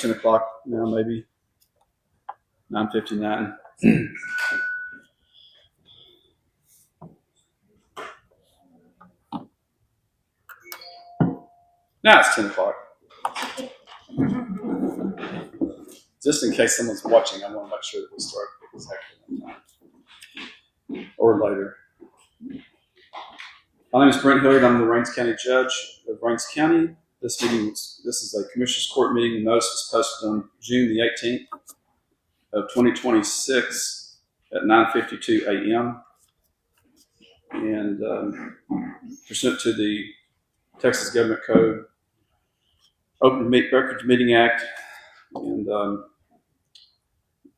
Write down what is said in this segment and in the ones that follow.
10 o'clock now, maybe 9:59. Now it's 10 o'clock. Just in case someone's watching, I want to make sure that we start exactly on time or later. My name is Brent Hilliard. I'm the Rains County Judge of Rains County. This is a Commissioners Court meeting. The notice was posted on June the 18th of 2026 at 9:52 a.m. And pursuant to the Texas Government Code, Open Records Meeting Act, and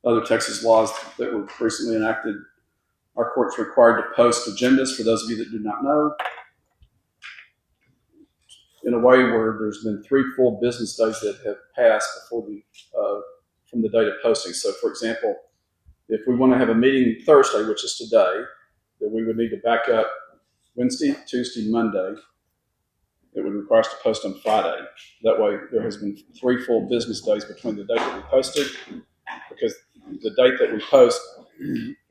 other Texas laws that were recently enacted, our court's required to post agendas, for those of you that do not know, in a way where there's been 3 full business days that have passed before from the date of posting. So, for example, if we want to have a meeting Thursday, which is today, then we would need to back up Wednesday, Tuesday, Monday. It would require us to post on Friday. That way, there has been 3 full business days between the date that we posted, because the date that we post,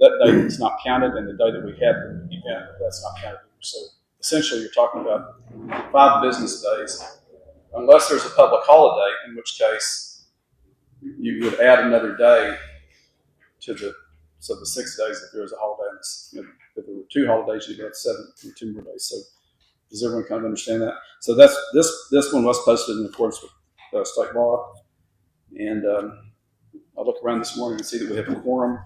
that date is not counted, and the day that we had the event, that's not counted either. So essentially, you're talking about 5 business days, unless there's a public holiday, in which case you would add another day to the 6 days if there was a holiday. If there were 2 holidays, you'd have 2 more days. So does everyone kind of understand that? So that's this one was posted in accordance with state law, and I look around this morning and see that we have a quorum.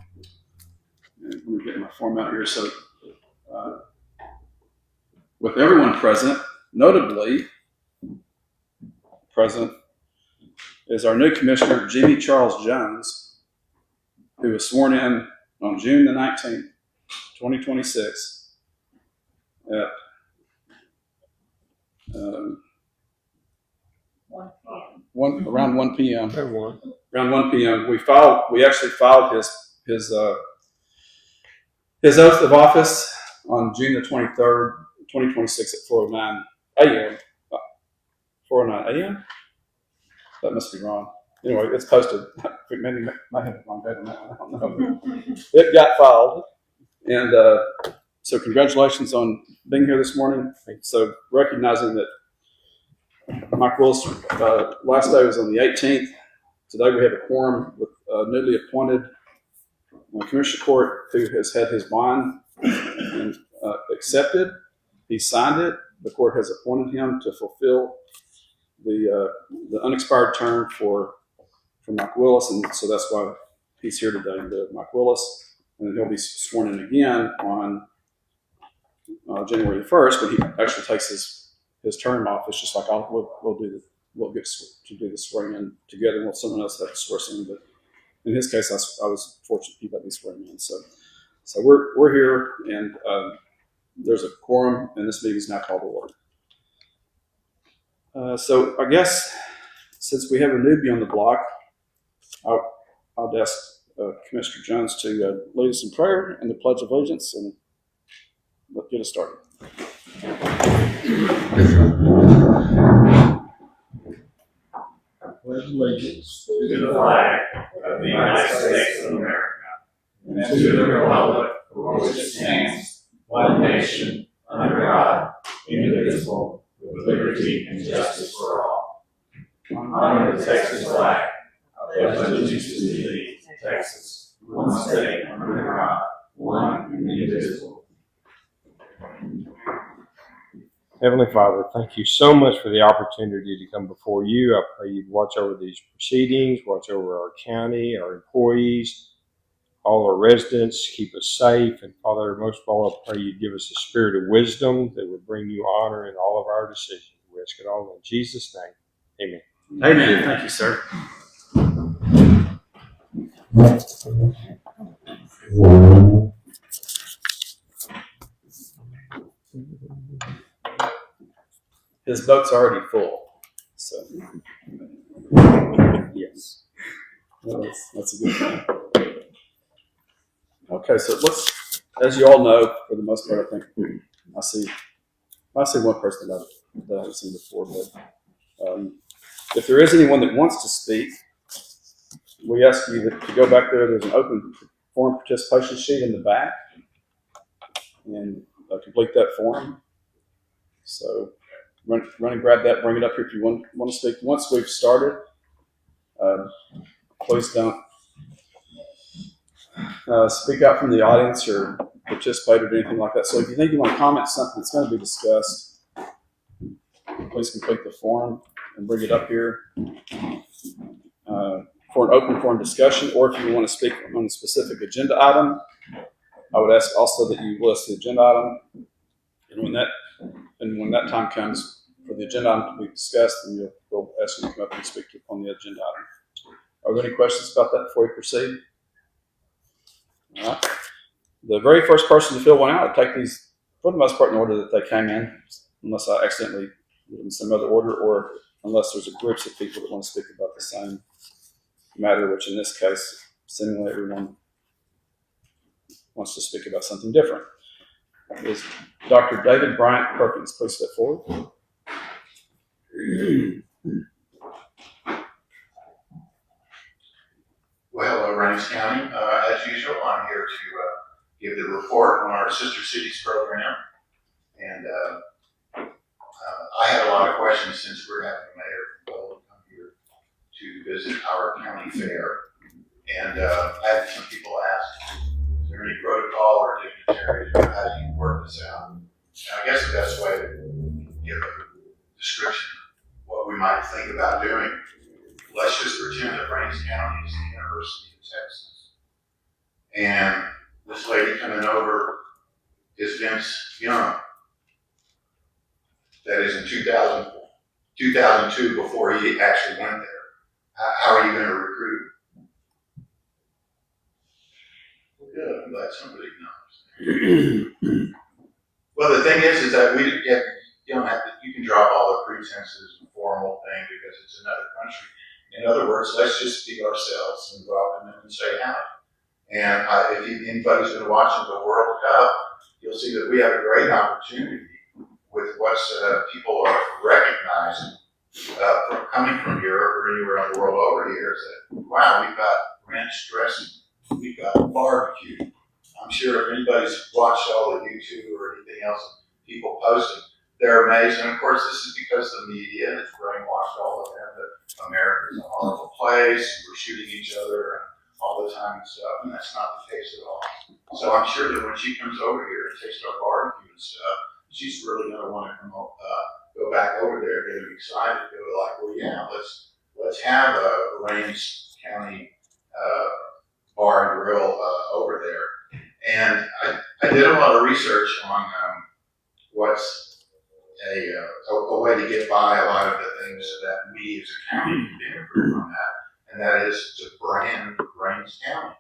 And let me get my form out here. So with everyone present, notably present is our new commissioner, Jimmy Charles Jones, who was sworn in on June the 19th, 2026 at 1 p.m. Around 1 p.m. We actually filed his oath of office on June the 23rd, 2026 at 4:09 a.m. 4:09 a.m. That must be wrong. Anyway, it's posted. Maybe I have the wrong date on that one. I don't know. It got filed, and so congratulations on being here this morning. So recognizing that Mike Willis' last day was on the 18th. Today we have a quorum with newly appointed Commissioner Court who has had his bond accepted. He signed it. The court has appointed him to fulfill the unexpired term for Mike Willis, and so that's why he's here today, Mike Willis. And he'll be sworn in again on January the 1st, but he actually takes his term off. It's just like we'll get to do the swearing in together, and someone else have to swear in. But in his case, I was fortunate he let me swear in. So we're here, and there's a quorum, and this meeting is now called to order. So I guess since we have a newbie on the block, I'll ask Commissioner Jones to lead us in prayer and the Pledge of Allegiance, and let's get us started. Pledge allegiance to the flag of the United States of America and to the republic for which it stands, one nation, under God, indivisible, with liberty and justice for all. Honor the Texas flag. I pledge allegiance to thee, Texas, one state under God, one and indivisible. Heavenly Father, thank you so much for the opportunity to come before you. I pray you'd watch over these proceedings, watch over our county, our employees, all our residents, keep us safe. And Father, most of all, I pray you'd give us a spirit of wisdom that would bring you honor in all of our decisions. We ask it all in Jesus' name. Amen. Amen. Thank you, sir. His boat's already full, so yes, well, that's a good thing. Okay, so let's, as you all know, for the most part, I think I see one person that I haven't seen before, but if there is anyone that wants to speak, we ask you to go back there. There's an open form participation sheet in the back, and complete that form. So run and grab that. Bring it up here if you want to speak. Once we've started, please don't speak out from the audience or participate or do anything like that. So if you think you want to comment something that's going to be discussed, please complete the form and bring it up here for an open forum discussion. Or if you want to speak on a specific agenda item, I would ask also that you list the agenda item. And when that time comes for the agenda item to be discussed, then we'll ask you to come up and speak on the agenda item. Are there any questions about that before we proceed? All right. The very first person to fill one out, I take these for the most part in order that they came in, unless I accidentally do them in some other order, or unless there's a groups of people that want to speak about the same matter, which in this case, seemingly everyone wants to speak about something different. Is Dr. David Bryant Perkins. Please step forward. Well, Reynolds County, as usual, I'm here to give the report on our Sister Cities program. And I had a lot of questions since we're having the mayor from Golden come here to visit our county fair. And I had some people ask, is there any protocol or dignitaries, or how do you work this out? And I guess the best way to give a description of what we might think about doing, let's just pretend that Reynolds County is the University of Texas. And this lady coming over is Vince Young. That is in 2002, before he actually went there. How are you going to recruit him? Well, good. I'm glad somebody knows. Well, the thing is that you don't have to. You can drop all the pretenses and formal thing because it's another country. In other words, let's just be ourselves and go up and say hi. And if anybody's been watching the World Cup, you'll see that we have a great opportunity with what people are recognizing from coming from Europe or anywhere in the world over here. Is that, wow, we've got ranch dressing, we've got barbecue. I'm sure if anybody's watched all the YouTube or anything else, people posting, they're amazed. And of course, this is because the media has brainwashed all of them that America's a horrible place, we're shooting each other all the time and stuff, and that's not the case at all. So I'm sure that when she comes over here and tastes our barbecue and stuff, she's really going to want to go back over there, get excited, go like, well, yeah, let's have a Reynolds County bar and grill over there. And I did a lot of research on what's a way to get by a lot of the things that we as a county can improve on that, and that is to brand Reynolds County.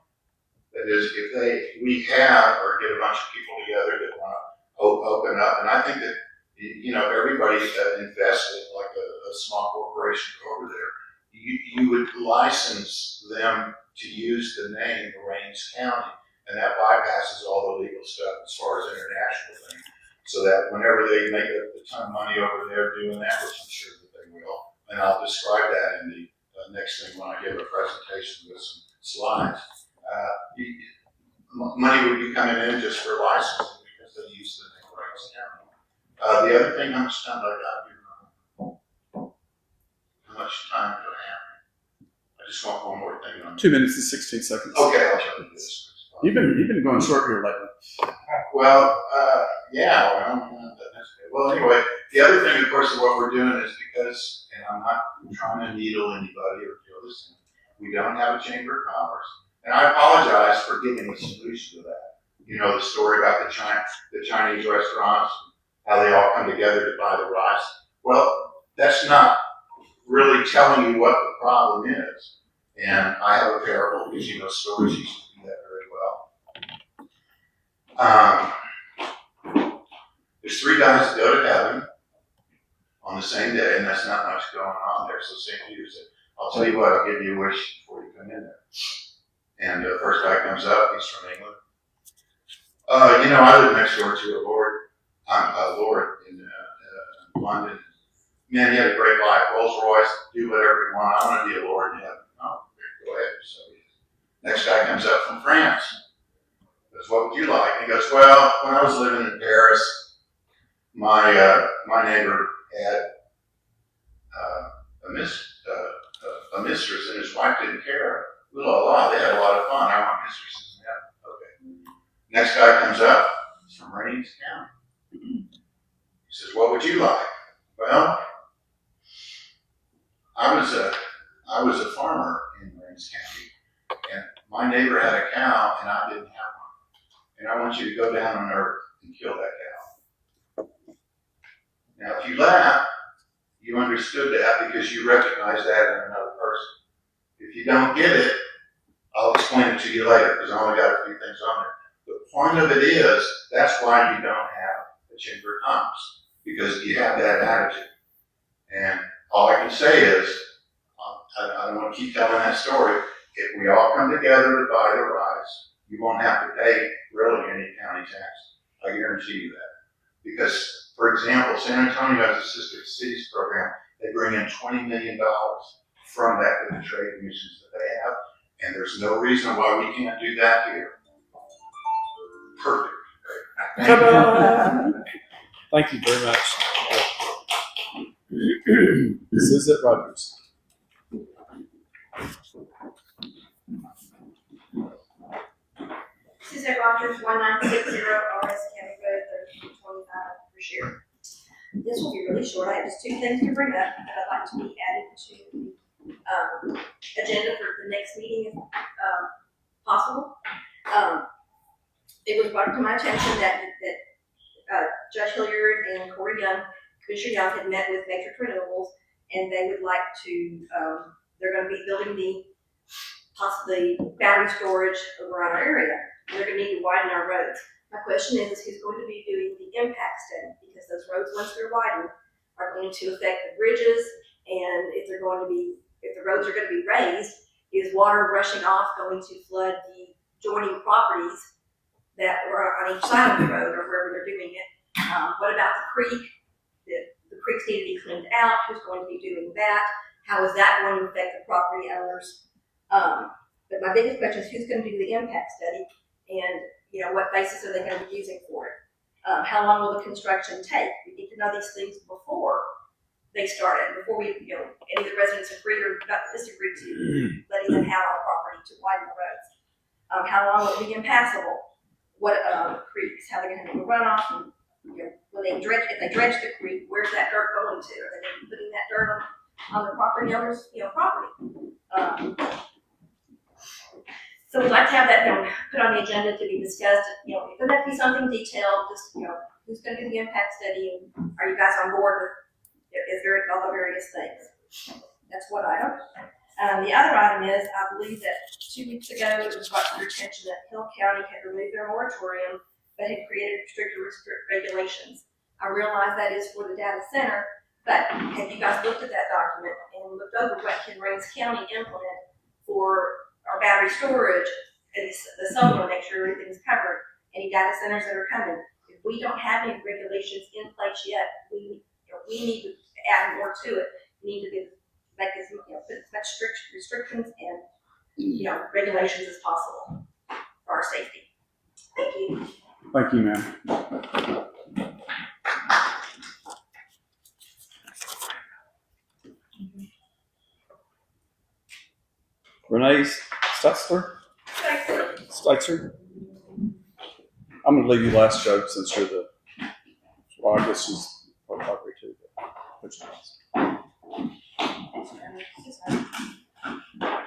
That is, if we have or get a bunch of people together that want to open up, and I think that, you know, if everybody invested like a small corporation over there, you would license them to use the name Reynolds County, and that bypasses all the legal stuff as far as international things. So that whenever they make a ton of money over there doing that, which I'm sure that they will, and I'll describe that in the next thing when I give a presentation with some slides, money would be coming in just for licensing because they use the name Reynolds County. The other thing, how much time do I got here? How much time do I have? I just want one more thing on 2 minutes and 16 seconds. Okay, I'll tell you this. You've been going short here lately. Well, yeah, well, anyway, the other thing, of course, of what we're doing is because, and I'm not trying to needle anybody or kill this thing, we don't have a chamber of commerce. And I apologize for giving the solution to that. You know, the story about the Chinese restaurants, how they all come together to buy the rice. Well, that's not really telling you what the problem is. And I have a parable because, you know, stories used to do that very well. There's 3 guys that go to heaven on the same day, and that's not much going on there. So St. Peter said, I'll tell you what, I'll give you a wish before you come in there. And the first guy comes up, he's from England. You know, I live next door to a Lord in London. Man, he had a great life. Rolls Royce, do whatever you want. I want to be a Lord in heaven. Oh, go ahead. So next guy comes up from France. Goes, what would you like? He goes, well, when I was living in Paris, my neighbor had a mistress, and his wife didn't care. Ooh la la, they had a lot of fun. I want mistresses. Yeah, okay. Next guy comes up. He's from Rains County. He says, what would you like? Well, I was a farmer in Rains County, and my neighbor had a cow, and I didn't have one. And I want you to go down on earth and kill that cow. Now, if you laugh, you understood that because you recognize that in another person. If you don't get it, I'll explain it to you later because I only got a few things on there. The point of it is, that's why you don't have a chamber of commerce, because you have that attitude. And all I can say is, I don't want to keep telling that story. If we all come together to buy the rice, you won't have to pay really any county tax. I guarantee you that. Because, for example, San Antonio's Assisted Cities program, they bring in $20 million from that with the trade commissions that they have. And there's no reason why we can't do that here. Perfect. Thank you very much. Suzette Rogers. Suzette Rogers, 1960 RS County Road, 1325 per share. This will be really short. I have just two things to bring up that I'd like to be added to the agenda for the next meeting if possible. It was brought to my attention that Judge Hilliard and Corey Young, Commissioner Young, had met with Matrix Renewables, and they would like to, they're going to be building possibly battery storage over on our area. They're going to need to widen our roads. My question is who's going to be doing the impact study? Because those roads, once they're widened, are going to affect the bridges, and if the roads are going to be raised, is water rushing off going to flood the joining properties that are on each side of the road or wherever they're doing it? What about the creek? The creeks need to be cleaned out. Who's going to be doing that? How is that going to affect the property owners? But my biggest question is who's going to do the impact study, and what basis are they going to be using for it? How long will the construction take? We need to know these things before they start it, before we, any of the residents agree or disagree to letting them have our property to widen the roads. How long will it be impassable? What creeks? How are they going to handle the runoff? And, when they dredge, if they dredge the creek, where's that dirt going to? Are they going to be putting that dirt on the property owners, property? So we'd like to have that put on the agenda to be discussed. It doesn't have to be something detailed. Just who's going to do the impact study, and are you guys on board with? Is there all the various things? That's one item. The other item is, I believe that 2 weeks ago it was brought to their attention that Hill County had removed their moratorium, but had created stricter regulations. I realize that is for the data center, but have you guys looked at that document and looked over what can Rains County implement for our battery storage and the solar, make sure everything's covered? Any data centers that are coming? If we don't have any regulations in place yet, we need to add more to it. We need to make this, put as much restrictions and regulations as possible for our safety. Thank you. Thank you, ma'am. Renee Steitzer? I'm going to leave you last, Joe, since you're the, well, I guess she's part of Aubrey too.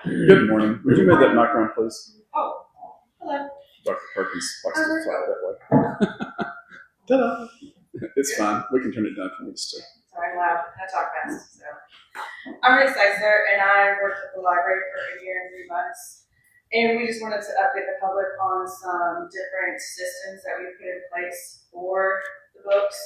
Good morning. Would you move that microphone, please? Oh, hello. Dr. Perkins likes to fly that way. Ta-da! It's fine. We can turn it down if you need us to. Sorry, I'm loud. I talk fast. So, I'm Renee Steitzer, and I worked at the library for a year and 3 months. And we just wanted to update the public on some different systems that we've put in place for the books.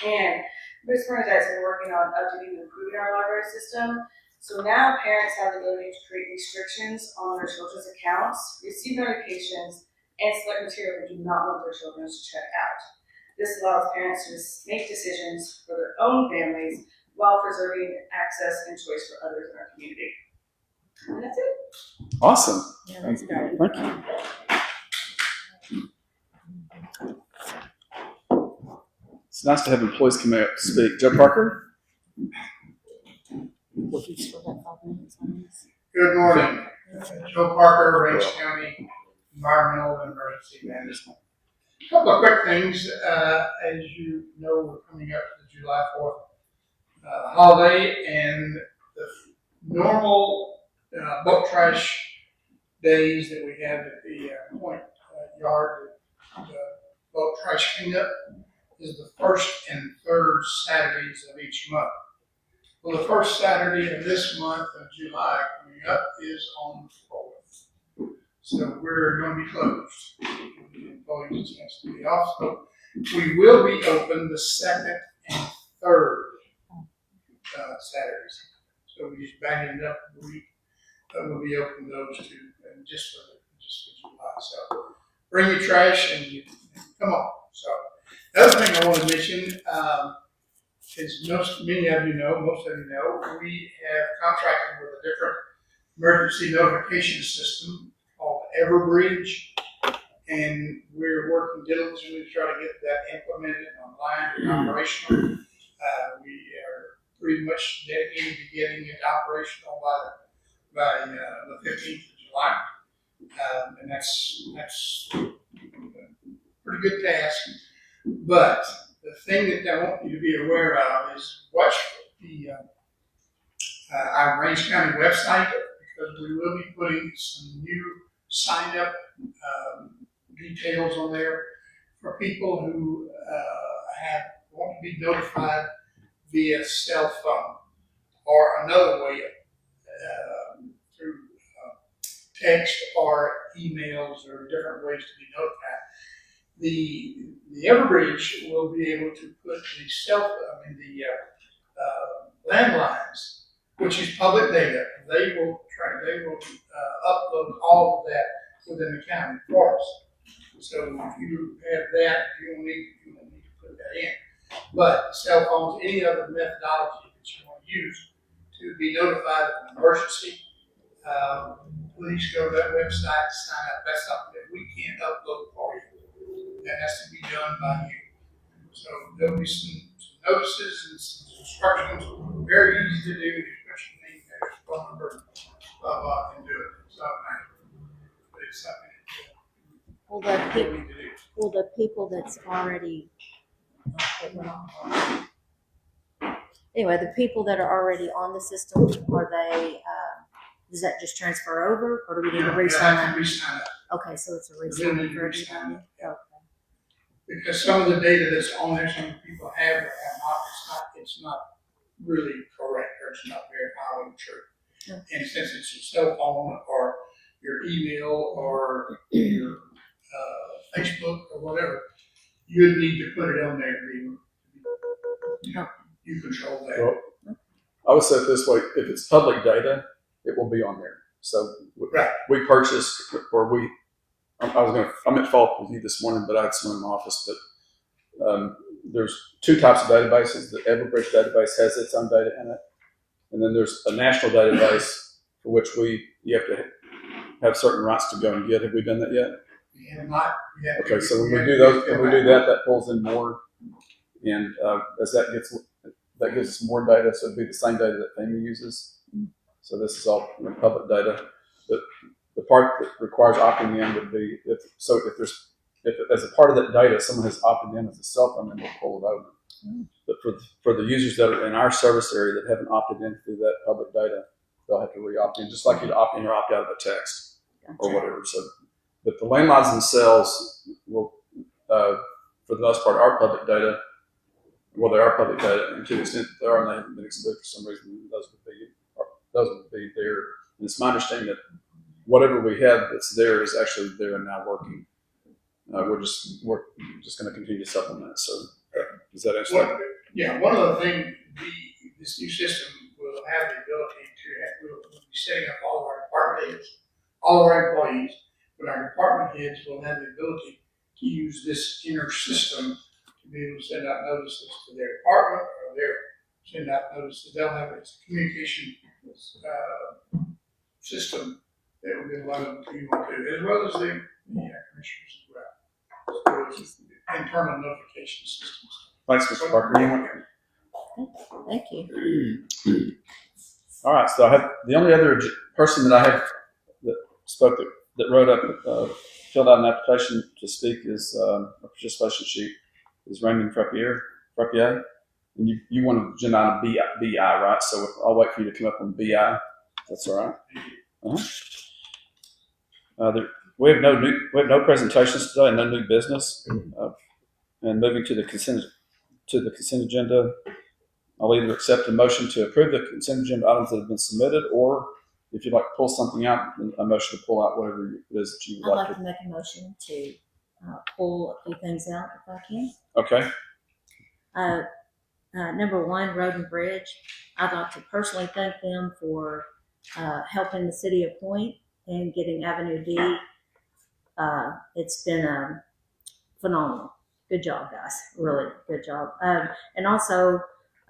And Ms. Bernadette's been working on updating and improving our library system. So now parents have the ability to create restrictions on their children's accounts, receive notifications, and select material they do not want their children to check out. This allows parents to make decisions for their own families while preserving access and choice for others in our community. And that's it. Awesome. Yeah, that's great. Thank you. It's nice to have employees come out to speak. Joe Parker? You still got 5 minutes on this? Good morning. Joe Parker, Range County Environmental and Emergency Management. A couple of quick things. As you know, we're coming up to the July 4th holiday, and the normal boat trash days that we have at the Point Yard, the boat trash cleanup, is the first and third Saturdays of each month. Well, the first Saturday of this month of July coming up is on the 4th. So we're going to be closed. The employees a chance to be off. So we will be open the second and third Saturdays. So we just banging it up the week. We'll be open those two, and just for July. So bring your trash and you come on. So the other thing I want to mention. As many of you know, most of you know, we have contracted with a different emergency notification system called Everbridge, and we're working diligently to try to get that implemented online and operational. We are pretty much dedicated to getting it operational by the 15th of July, and that's a pretty good task, but the thing that I want you to be aware of is watch our Range County website, because we will be putting some new sign-up details on there for people who want to be notified via cell phone or another way through text or emails or different ways to be notified. The Everbridge will be able to put the landlines, which is public data. They will upload all of that within the county for us. So if you have that, you don't need to put that in. But cell phones, any other methodology that you want to use to be notified of an emergency, please go to that website, sign up. That's something that we can't upload for you. That has to be done by you. So there'll be some notices and some instructions, very easy to do. Just put your name, your phone number, blah, blah, and do it. It's not matter. But it's something Will that we need to do. will the people that's already, anyway, the people that are already on the system, are they, does that just transfer over, or do we need to Yeah, re-sign have that? to re-sign up. Okay, so it's a We'll re-sign need to for re-sign everybody? up, yeah. Okay. Because some of the data that's on there, some people have or have not, it's not really correct, or it's not verifiable true. Yeah. And since it's your cell phone or your email or your Facebook or whatever, you need to put it on there to be, you control that. Well, I would say it this way: if it's public data, it will be on there. So Right. we purchased, or we. I'm at fault with you this morning, but I had someone in my office. But there's two types of databases. The Everbridge database has its own data in it, and then there's a national database for which you have to have certain rights to go and get. Have we done that yet? We have not. Okay, so when we do those, when we do that, that pulls in more, and as that gives us more data. So it'd be the same data that FEMA uses. So this is all public data. But the part that requires opting in would be if as a part of that data, someone has opted in with a cell phone, then we'll pull it over. But for the users that are in our service area that haven't opted in through that public data, they'll have to re-opt in, just like you'd opt in or opt out of a text or whatever. So, but the landlines themselves will, for the most part, are public data. Well, they are public data, and to the extent that they are, and they haven't been excluded for some reason, those would be there. And it's my understanding that whatever we have that's there is actually there and now working. We're just going to continue to supplement it. So does that answer that? Yeah, one of the things this new system will have the ability to we'll be setting up all of our department heads, all of our employees, but our department heads will have the ability to use this inner system to be able to send out notices to their department, or send out notices. They'll have its communication system that would be allowed to you want to, as well as the commissioners as well. So it's internal notification systems. Thanks, Mr. Parker. Thank you. All right, so I have the only other person that I have that spoke that wrote up, filled out an application to speak is a participation sheet is Raymond Frappier, and you want to agenda item BI, right? So I'll wait for you to come up on BI. That's all right. We have no presentations today, and no new business. And moving to the consent agenda, I'll either accept a motion to approve the consent agenda items that have been submitted, or if you'd like to pull something out, a motion to pull out whatever it is that you would I'd like like to make a motion to pull a few things out if I can. Okay. Number one, Road and Bridge. I'd like to personally thank them for helping the city of Point and getting Avenue D. It's been phenomenal. Good job, guys. Really good job. And also,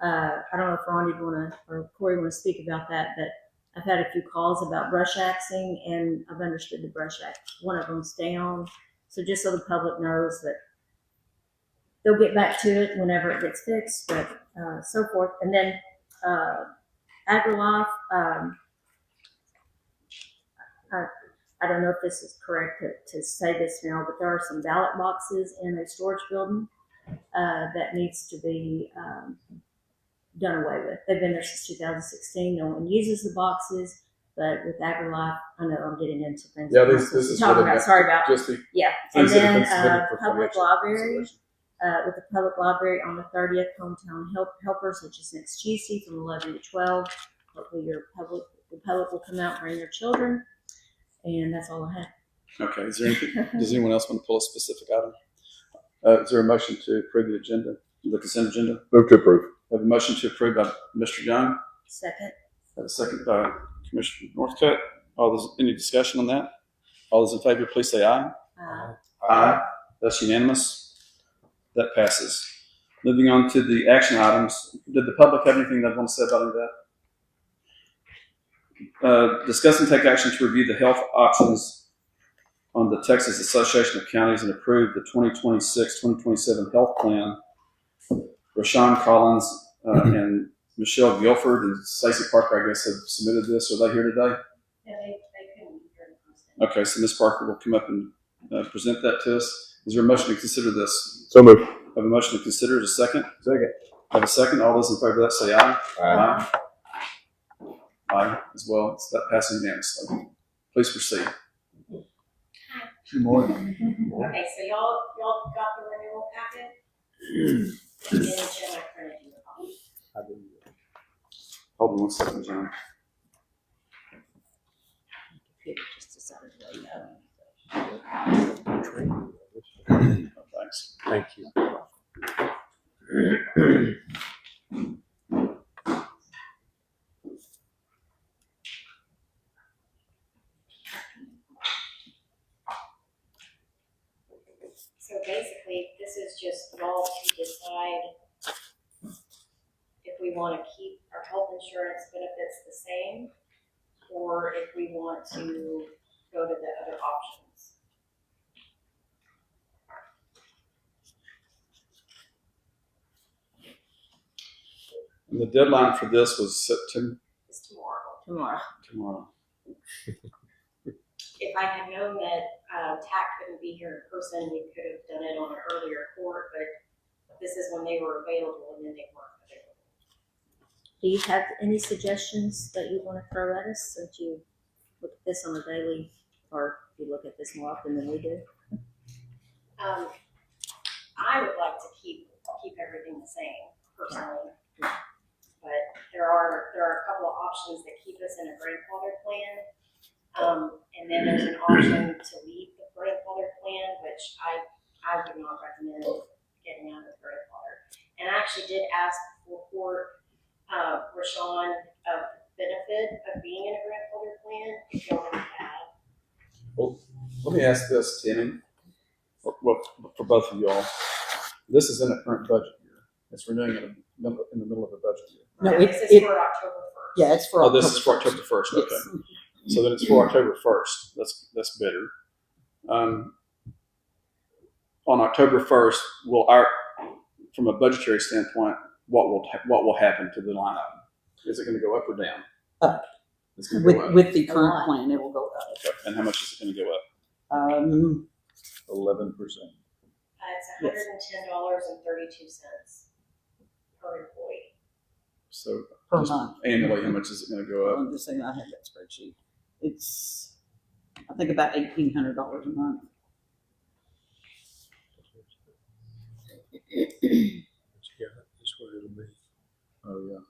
I don't know if Ron, you'd want to, or Corey want to speak about that, but I've had a few calls about brush axing, and I've understood the brush axe. One of them's down. So just so the public knows that they'll get back to it whenever it gets fixed, but so forth. And then AgriLife, I don't know if this is correct to say this now, but there are some ballot boxes in a storage building that needs to be done away with. They've been there since 2016. No one uses the boxes, but with AgriLife, I know I'm getting into things. Yeah, this is talking really about. Sorry about. just the Yeah, and things that have then been submitted for public financial library. consideration. With the public library on the 30th, Hometown Helpers, which is next Tuesday from 11 to 12. Hopefully the public will come out and bring their children. And that's all I have. Okay. Is there anything? Does anyone else want to pull a specific item? Is there a motion to approve the agenda, the consent agenda? Move to approve. I have a motion to approve by Mr. Young. Second. I have a second by Commissioner Northcutt. Any discussion on that? All those in favor, please say aye. Aye. That's unanimous. That passes. Moving on to the action items. Did the public have anything they want to say about any of that? Discuss and take action to review the health options on the Texas Association of Counties and approve the 2026-2027 health plan. Rashawn Collins and Michelle Guilford and Stacey Parker, I guess, have submitted this. Are they here today? Yeah, they couldn't be here in person. Okay, so Ms. Parker will come up and present that to us. Is there a motion to consider this? So move. I have a motion to consider. Is a second? Second. I have a second. All those in favor of that say aye. Aye. Aye as well. So that passes unanimously. Please proceed. Good morning. Okay, so y'all got the renewal packet? And then Jim, I printed you a copy. Hold on one second, John. Computer just decided to wait up. Oh, thanks. Thank you. So basically, this is just y'all to decide if we want to keep our health insurance benefits the same, or if we want to go to the other options. And the deadline for this was September It's tomorrow. Tomorrow. If I had known that TAC couldn't be here in person, we could have done it on an earlier court, but this is when they were available and then they weren't available. Do you have any suggestions that you want to throw at us since you look at this on a daily, or you look at this more often than we do? I would like to keep everything the same personally, but there are a couple of options that keep us in a grandfather plan. And then there's an option to leave the grandfather plan, which I would not recommend getting out of the grandfather. And I actually did ask for Rashawn of benefit of being in a grandfather plan if y'all want to add. Well, let me ask this, Tammy. Well, for both of y'all, this is in a current budget year. It's renewing in the middle of a budget year. No, This is for October 1st. yeah, it's for Oh, this October is for October 1st. Okay. Yes. So then it's for October 1st. That's better. On October 1st, from a budgetary standpoint, what will happen to the line item? Is it going to go up or down? Up. It's going to go up. With the A current lot. plan, it will go up. Okay. And how much is it going to go up? 11%. It's $110.32 per employee. So Per just month. annually, how much is it going to go up? I'm just saying, I have that spreadsheet. It's, I think about $1,800 a month. What you got is what it'll be. Oh yeah.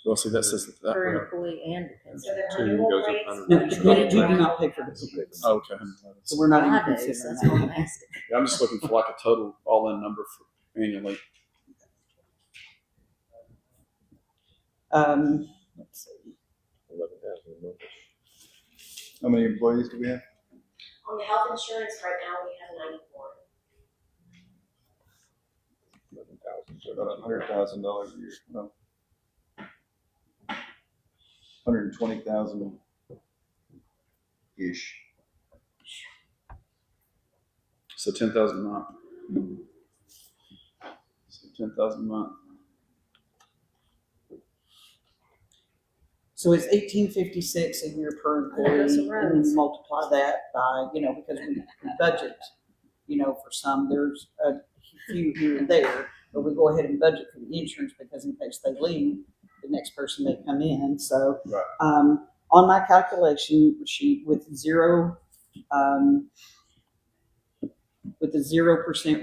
Well, see, that says that. Per employee and dependent. So the Two renewal goes up rates. 100. No, we do not pay for the duplex. Okay. So we're not even I do, considering that's what that. I'm asking. Yeah, I'm just looking for like a total all-in number for annually. Let's see. 11,000 a month. How many employees do we have? On the health insurance right now, we have 94. 11,000. So about $100,000 a year. No. 120,000 ish. So 10,000 a month. So 10,000 a month. So it's $1,856 a year per employee, That's and then you multiply that by, because we budget, for some, there's a few here and there, but we go ahead and budget for the insurance because in case they leave, the next person may come in. So, Right. On my calculation sheet with a 0%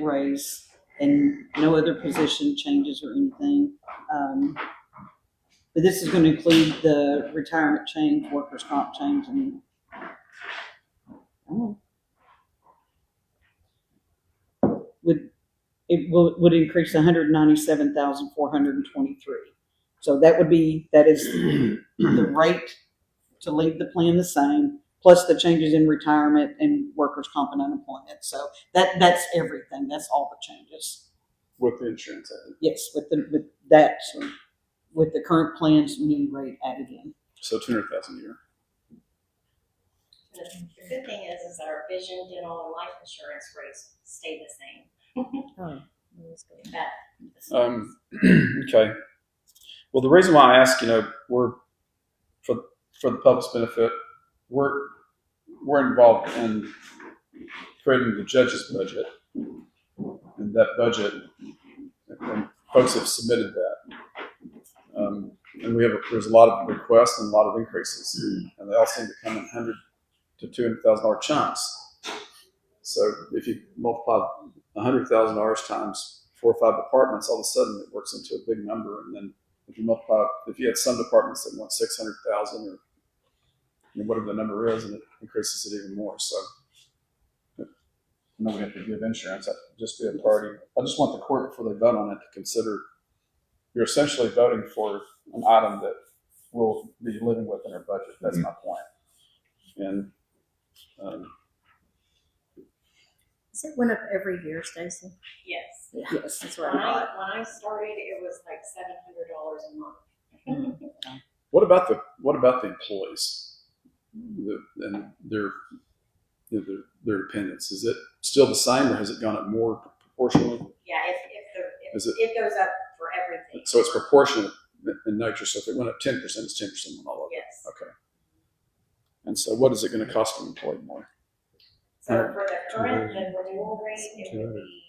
raise and no other position changes or anything. But this is going to include the retirement change, workers' comp change, and would increase 197,423. So that is the rate to leave the plan the same, plus the changes in retirement and workers' comp and unemployment. So that's everything. That's all the changes. With the insurance added. Yes, with the current plan's new rate added in. So 200,000 a year. The good thing is our vision, dental, and life insurance rates stay the same. Oh, that's good. Okay. Well, the reason why I ask, we're for the public's benefit, we're involved in creating the judge's budget, and that budget, and folks have submitted that, and there's a lot of requests and a lot of increases, and they all seem to come in $100,000 to $200,000 chunks. So if you multiply $100,000 times 4 or 5 departments, all of a sudden it works into a big number. And then if you had some departments that want 600,000 or whatever the number is, and it increases it even more. So I know we have to give insurance. That would just be a priority. I just want the court, before they vote on it, to consider you're essentially voting for an item that we'll be living with in our budget. That's my point. And Is it went up every year, Stacy? Yes. Yeah. Yes. That's When what I thought. I started, it was like $700 a month. what about the employees and their dependents? Is it still the same, or has it gone up more proportionally? Yeah, Is it- it goes up for everything. So it's proportionate in nature. So if it went up 10%, it's 10% on all of it. Yes. Okay. And so what is it going to cost an employee more? So for the current, the renewal rate, it would be,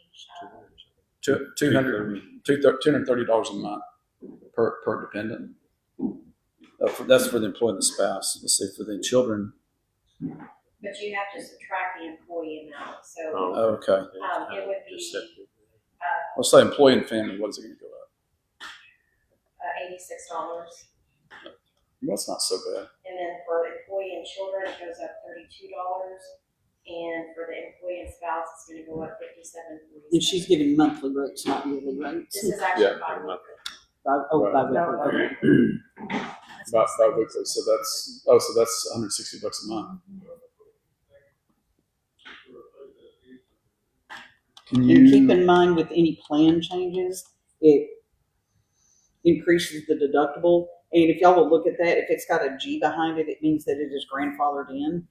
$230 a month per dependent. That's for the employee and the spouse. Let's say for the children. but you have to subtract the employee amount, so, Oh, okay. it would be, Let's say employee and family. What is it going to go up? $86. That's not so bad. And then for employee and children, it goes up $32. And for the employee and spouse, it's gonna go up $57.47. And she's giving monthly rates, not yearly rates. This is actually Yeah. bi-weekly. Right. Bi-weekly. About bi-weekly. So that's $160 a month. Can And you keep in mind with any plan changes, it increases the deductible And if y'all will look at that, if it's got a G behind it, it means that it is grandfathered in,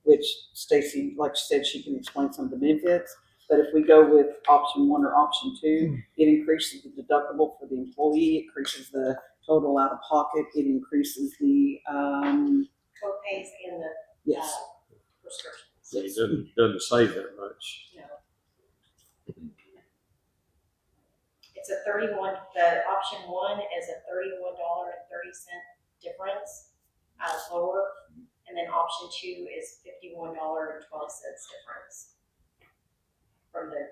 which Stacy, like she said, she can explain some of the benefits. But if we go with option 1 or option 2, it increases the deductible for the employee, it increases the total out of pocket, it increases the, Co-pays and the yes. prescriptions. It doesn't save that much. No. It's a 31, the option 1 is a $31.30 difference, lower. And then option 2 is $51.12 difference from the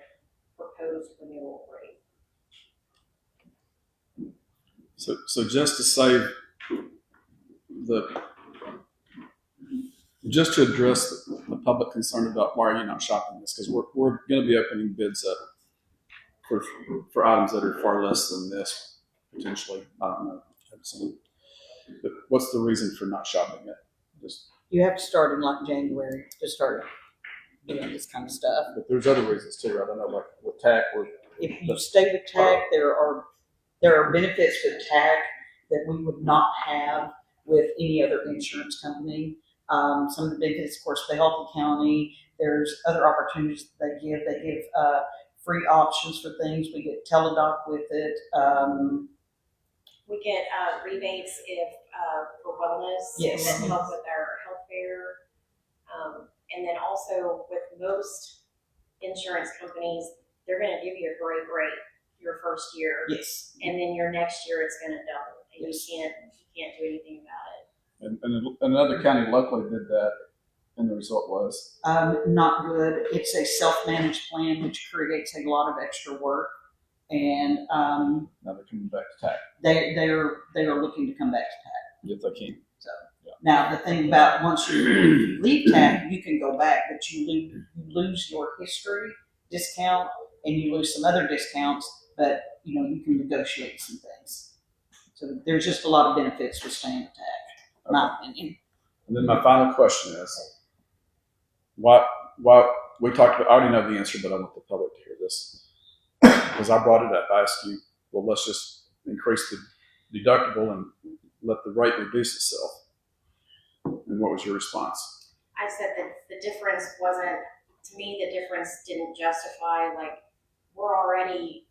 proposed renewal rate. So just to save just to address the public concern about why are you not shopping this, because we're going to be opening bids up for items that are far less than this potentially. I don't know. I haven't seen it. But what's the reason for not shopping it? Just, You have to start in like January to start doing this kind of stuff. but there's other reasons too. I don't know, like with TAC or If you stay with TAC, there are benefits with TAC that we would not have with any other insurance company. Some of the benefits, of course, for Healthy County. There's other opportunities that they give. They give free options for things. We get Teladoc with it. We get rebates if for wellness Yes. that help with our health care. And then also with most insurance companies, they're going to give you a great rate your first year, Yes. and then your next year it's going to double, and Yes. you can't do anything about it. and another county locally did that, and the result was Not good. It's a self-managed plan, which creates a lot of extra work. And now they're coming back to TAC they are looking to come back to TAC. if they can. Now, the thing about once you leave TAC, you can go back, but you lose your history discount and you lose some other discounts, but you can negotiate some things. So there's just a lot of benefits with staying with TAC, in my opinion. And then my final question is, why we talked about, I already know the answer, but I want the public to hear this. Because I brought it up. I asked you, well, let's just increase the deductible and let the rate reduce itself. And what was your response? I said that the difference wasn't, to me, the difference didn't justify, like, we're already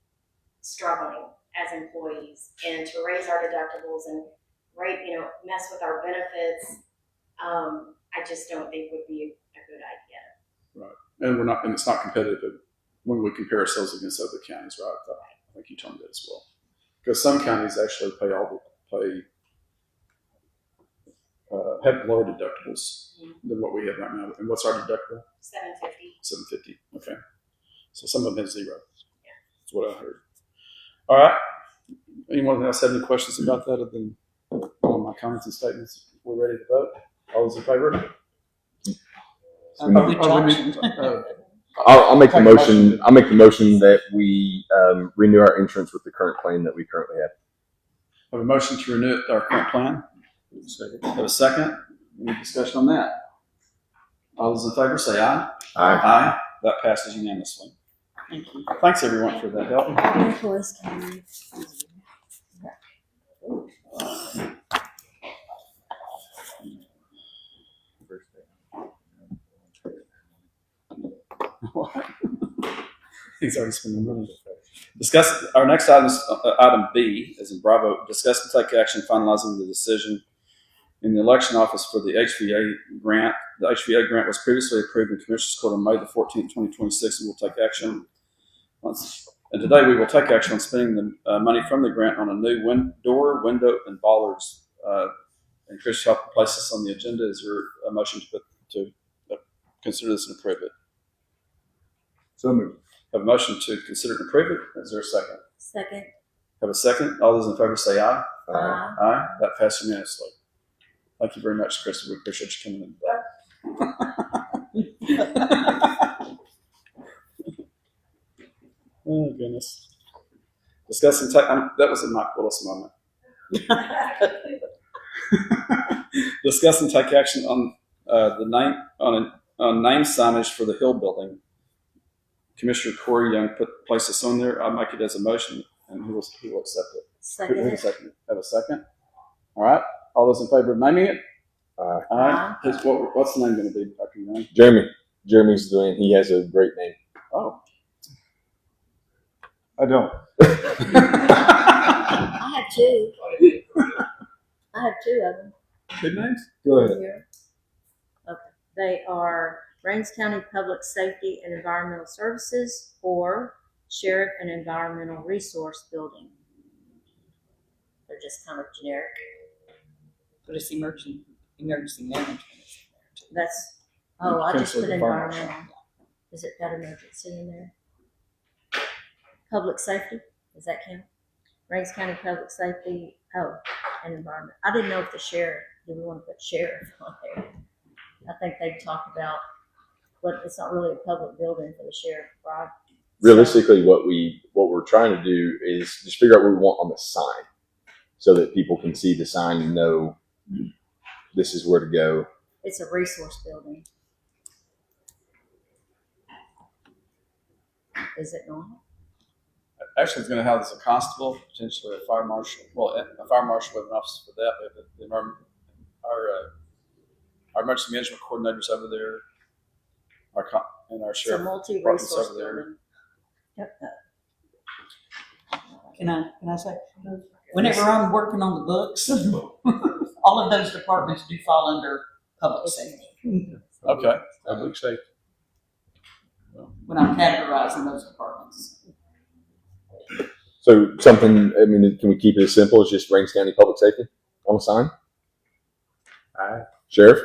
struggling as employees, and to raise our deductibles and mess with our benefits, I just don't think would be a good idea. Right. And it's not competitive when we compare ourselves against other counties, right? I think you told me that as well. Because some counties actually have lower deductibles than what we have right now. And what's our deductible? $750. $750. Okay. So some of them have zero. Yeah. That's what I heard. All right. Anyone else have any questions about that other than all my comments and statements? We're ready to vote. All those in favor? I'll make the Take a motion. motion. I'll make the motion that we renew our insurance with the current plan that we currently have. Have a motion to renew our current plan. Second. Have a second. Any discussion on that? All those in favor say aye. Aye. That passes unanimously. Thank you. Thanks everyone for that help. Nicholas, can you? What? He's already spending money. Discuss, our next item is item B, as in Bravo. Discuss and take action finalizing the decision in the election office for the HVA grant. The HVA grant was previously approved in Commissioners Court on May the 14th, 2026, and we'll take action and today we will take action on spending the money from the grant on a new door, window, and bollards. And Chris, help place this on the agenda. Is there a motion to consider this and approve it? So moved. Have a motion to consider and approve it. Is there a second? Second. Have a second. All those in favor say aye. Aye. Aye. That passes unanimously. Thank you very much, Chris. We appreciate you coming in today. Oh, goodness. Discuss and take, that was a Mike Willis moment. Discuss and take action on on name signage for the Hill Building. Commissioner Corey Young placed this on there. I'll make it as a motion, and he will accept it. Second. Who will second it? Have a second? All right. All those in favor of naming it? Aye. Aye. What's the name going to be, Dr. Young? Jeremy. Jeremy's doing. He has a great name. Oh. I don't. I have two. I have two of them. Good names? Go ahead. Here. Okay. They are Rains County Public Safety and Environmental Services or Sheriff and Environmental Resource Building. They're just kind of generic. But it's emergency management. That's, oh, I just Potentially put the fire marshal. environmental. Is it got emergency in there? Public safety, does that count? Rains County Public Safety, oh, and environment. I didn't know if the sheriff, do we want to put sheriff on there? I think they talked about, but it's not really a public building for the sheriff, right? Realistically, what we're trying to do is just figure out what we want on the sign, so that people can see the sign and know this is where to go. It's a resource building. Is it not? Actually, it's going to house a constable, potentially a fire marshal. Well, a fire marshal with an office for that. But our emergency management coordinators over there, and our It's a sheriff. multi-resource over there. building. Yep. Can I say, whenever I'm working on the books, all of those departments do fall under public safety Okay. Public safety. when I'm categorizing those departments. So something. I mean, can we keep it as simple as just Rains County Public Safety on the sign? Aye. Sheriff.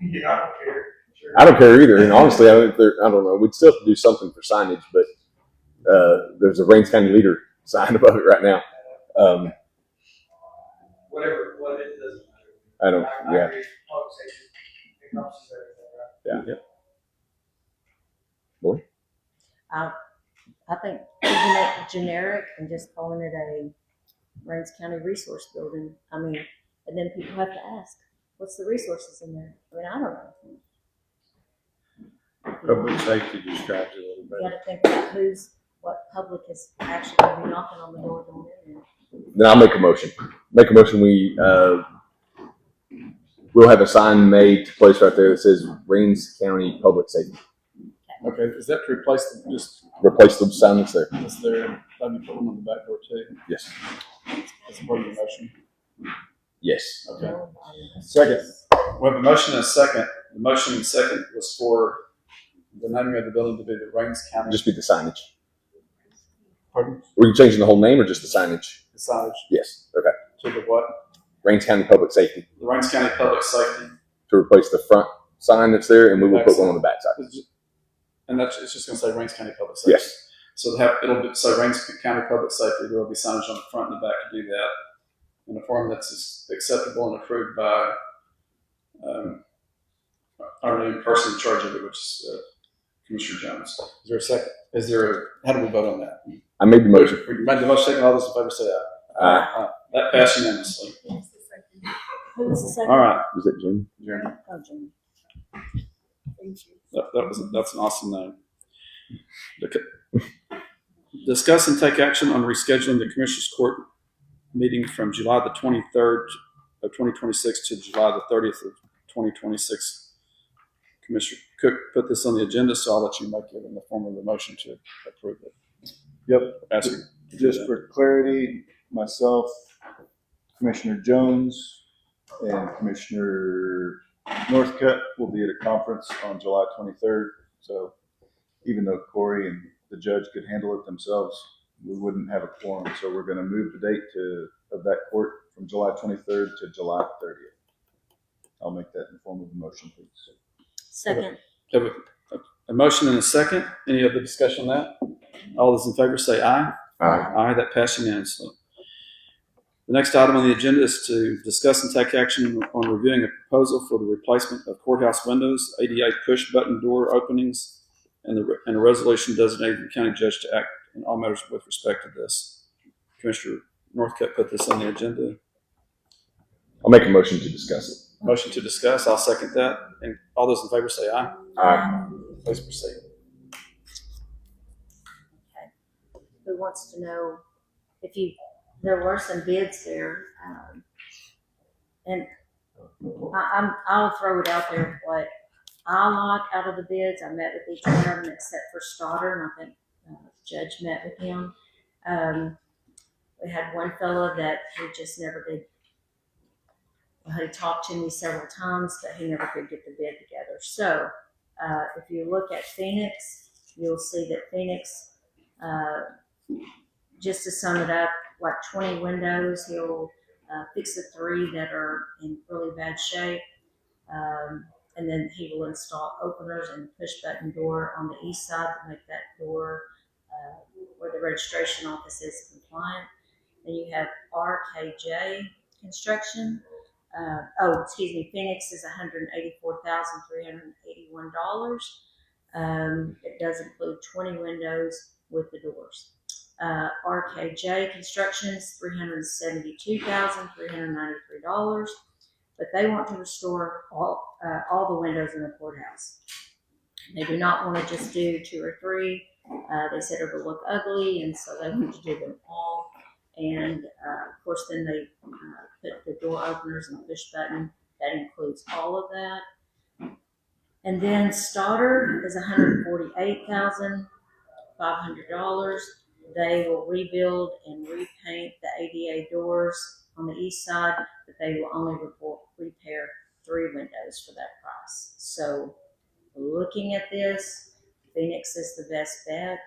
Yeah, I don't care. Sure. I don't care either. And honestly, I don't know. We'd still have to do something for signage, but there's a Rains County Leader sign above it right now. Whatever, what it doesn't matter. I don't. Yeah. agree. Public safety encompasses everything, right? Yeah. I think keeping it generic and just calling it a Rains County Resource Building. I mean, and then people have to ask, what's the resources in there? I mean, I don't know. Public safety describes it a little You bit. got to think about what public is actually going to be knocking on the door going in there. Then I'll make a motion. Make a motion. We'll have a sign made to place right there that says Rains County Public Safety. Okay. Is that to replace Replace the sign that's there. that's there? Maybe put one on the back door too. Yes. That's part of the motion. Yes. Okay. Second. We have a motion and a second. The motion and second was for the naming of the building to be the Rains County. Just be the signage. Pardon? Were you changing the whole name or just the signage? The signage Yes. Okay. to the what? Rains County Public Safety The Rains County Public Safety. to replace the front sign that's there, and we will put one on the back side. And it's just going to say Rains County Public Safety. Yes. So it'll say Rains County Public Safety. There will be signage on the front and the back to do that in a form that's acceptable and approved by our new person in charge of it, which is Commissioner Jones. Is there a second? How do we vote on that? I made the motion. We made the motion. Second. All those in favor say aye. Aye. That passed unanimously. Who was the second? All right, Was it Jim? Jeremy. Oh, Jimmy. That's an awesome name. Okay. Discuss and take action on rescheduling the Commissioners Court meeting from July the 23rd of 2026 to July the 30th of 2026. Commissioner Cook put this on the agenda, so I'll let you make it in the form of a motion to approve it. Yep. Ask you. Just for clarity, myself, Commissioner Jones, and Commissioner Northcutt will be at a conference on July 23rd. So even though Corey and the judge could handle it themselves, we wouldn't have a quorum. So we're going to move the date of that court from July 23rd to July 30th. I'll make that in the form of a motion, please. Second. Have a motion and a second. Any other discussion on that? All those in favor say aye. Aye. Aye, that passed unanimously. The next item on the agenda is to discuss and take action on reviewing a proposal for the replacement of courthouse windows, ADA push button door openings, and a resolution designating the county judge to act in all matters with respect to this. Commissioner Northcutt put this on the agenda. I'll make a motion to discuss it. Motion to discuss. I'll second that. And all those in favor say aye. Aye. Please proceed. Who wants to know if you there were some bids there, and I'll throw it out there what I like out of the bids. I met with each one of them except for Stoddard, and I think the Judge met with him. We had one fellow that he just never did. Well, he talked to me several times, but he never could get the bid together. So if you look at Phoenix, you'll see that Phoenix, just to sum it up, like 20 windows, he'll fix the 3 that are in really bad shape. And then he will install openers and push button door on the east side to make that door where the registration office is compliant. Then you have RKJ Construction. Phoenix is $184,381. It does include 20 windows with the doors. RKJ Construction is $372,393, but they want to restore all the windows in the courthouse. They do not want to just do 2 or 3. They said it would look ugly, and so they want to do them all. And of course, then they put the door openers and push button. That includes all of that. And then Stoddard is $148,500. They will rebuild and repaint the ADA doors on the east side, but they will only repair 3 windows for that price. So, looking at this, Phoenix is the best bet.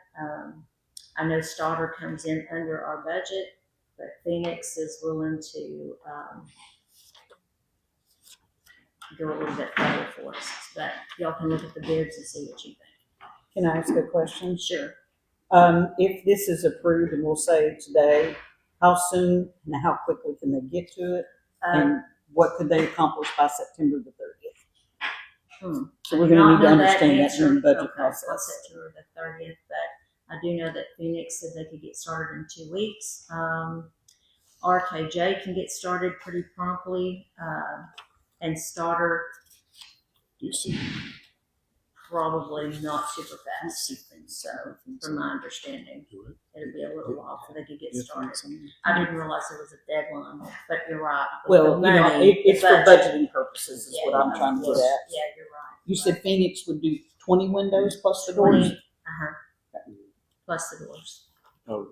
I know Stoddard comes in under our budget, but Phoenix is willing to go a little bit further for us. But y'all can look at the bids and see what you think. Can I ask a question? Sure. If this is approved, and we'll say today, how soon and how quickly can they get to it? And what could they accomplish by September the 30th? So we're going to need to understand that during the budget process. September the 30th, but I do know that Phoenix said they could get started in 2 weeks. RKJ can get started pretty promptly, and Stoddard probably not super fast. So, from my understanding, it'll be a little while before they could get started. I didn't realize there was a deadline, but you're right. With Well, the you know, money, it's for budgeting purposes is Yeah, what I'm trying to get at. Yeah, you're right. You said Phoenix would do 20 windows plus the doors? 20, plus the doors. Oh,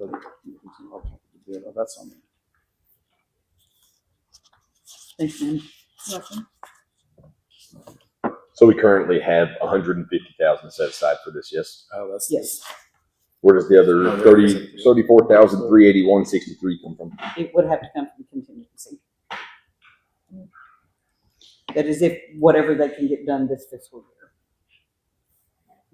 that's on me. Thanks, man. Welcome. So we currently have 150,000 set aside for this, yes? Oh, that's Yes, Where does the other 34,381.63 come from? it would have to come from contingency. That is if whatever they can get done this fiscal year.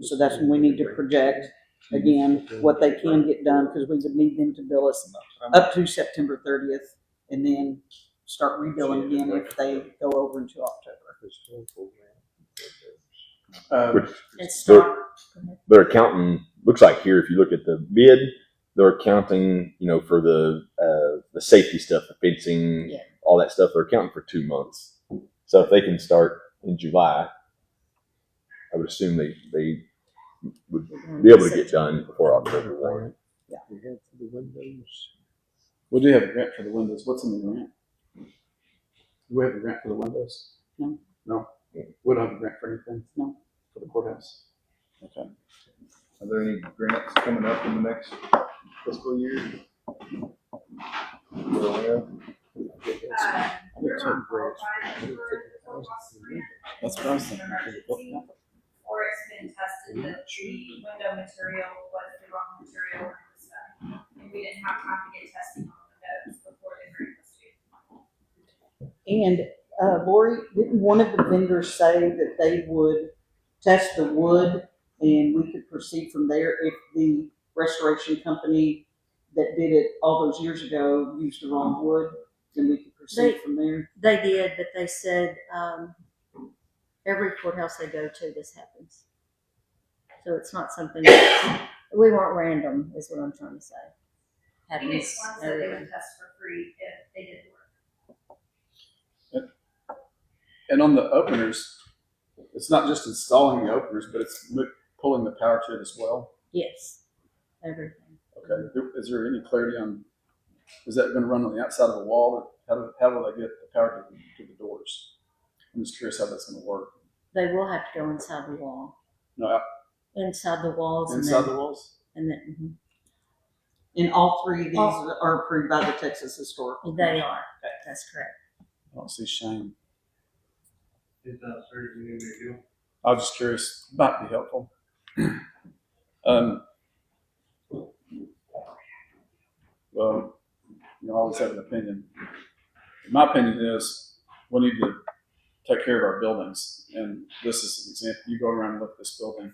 So that's when we need to project, again, what they can get done, because we would need them to bill us up to September 30th, and then start rebilling again if they go over into October. It's start. They're accounting, looks like here, if you look at the bid, they're accounting, for the safety stuff, the fencing, Yeah. all that stuff, they're accounting for 2 months. So if they can start in July, I would assume they would be able to get done before October 1. We do have a grant for the windows. What's in the grant? Do we have a grant for the windows? No. No? We don't have a grant for anything? No. For the courthouse? Okay. Are there any grants coming up in the next fiscal year? You're aware of? That's what I was thinking. Or it's been tested that the window material was the wrong material and stuff. And we didn't have time to get testing on the windows before the grant was due. And Lori, didn't one of the vendors say that they would test the wood and we could proceed from there if the restoration company that did it all those years ago used the wrong wood? Then we could proceed from there. They did, but they said every courthouse they go to, this happens. So it's not something that we weren't random, is what I'm trying to say. Happens Phoenix ones that they everywhere. would test for free if they did work. And on the openers, it's not just installing the openers, but it's pulling the power to it as well. Yes, everything. Okay. Is there any clarity on Is that going to run on the outside of the wall? How will they get the power to the doors? I'm just curious how that's going to work. They will have to go inside the wall. No, Inside the walls. inside the walls? And then, mhm. And all three of these are approved by the Texas Historical. They are. That's correct. I don't see shame. It's not certainly a big deal. I was just curious. Might be helpful. Well, you always have an opinion. My opinion is we need to take care of our buildings, and this is an example. You go around and look at this building,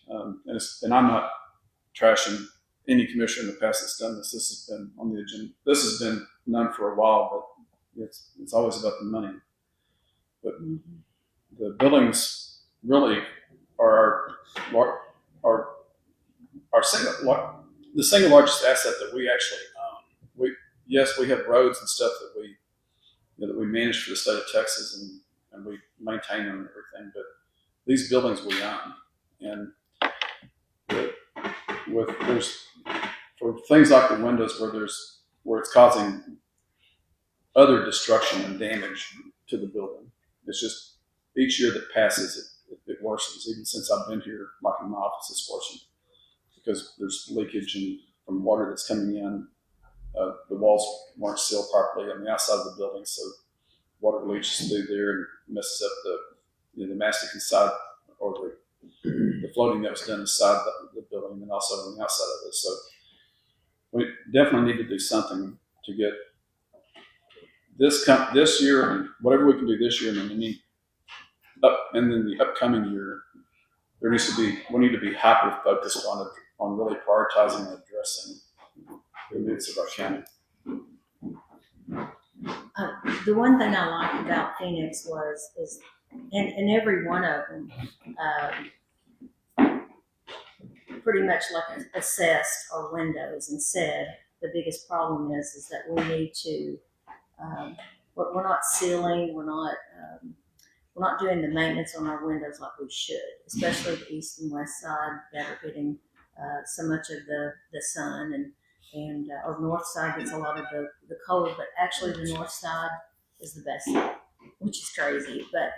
and I'm not trashing any commissioner in the past that's done this. This has been on the agenda. This has been known for a while, but it's always about the money. But the buildings really are the single largest asset that we actually own. Yes, we have roads and stuff that we manage for the state of Texas and we maintain them and everything, but these buildings we own. And there's for things like the windows where it's causing other destruction and damage to the building. It's just each year that passes it worsens. Even since I've been here, like in my office, it's worsened because there's leakage from water that's coming in. The walls weren't sealed properly on the outside of the building, so water leaches through there and messes up the mastic inside or the floating that was done inside the building and also on the outside of it. So we definitely need to do something to get this year and whatever we can do this year, and then the upcoming year, we need to be hyper focused on really prioritizing and addressing the needs of our county. The one thing I liked about Phoenix is and every one of them pretty much like assessed our windows and said the biggest problem is that we need to we're not sealing, we're not doing the maintenance on our windows like we should, especially the east and west side that are getting so much of the sun and our north side gets a lot of the cold, but actually the north side is the best side, which is crazy. But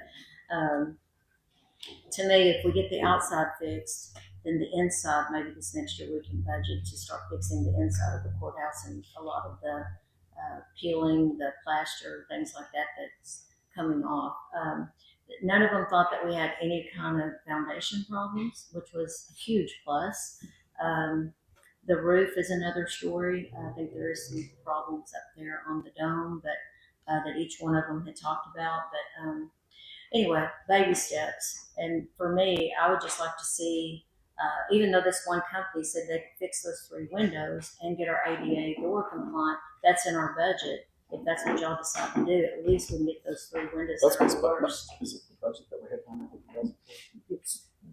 to me, if we get the outside fixed, then the inside, maybe this next year we can budget to start fixing the inside of the courthouse and a lot of the peeling, the plaster, things like that that's coming off. None of them thought that we had any kind of foundation problems, which was a huge plus. The roof is another story. I think there is some problems up there on the dome, but that each one of them had talked about. But anyway, baby steps. And for me, I would just like to see, even though this one company said they could fix those 3 windows and get our ADA door compliant, that's in our budget. If that's what y'all decide to do, at least we can get those 3 windows That's that what's are the worst. Is it the budget that we had $150,000?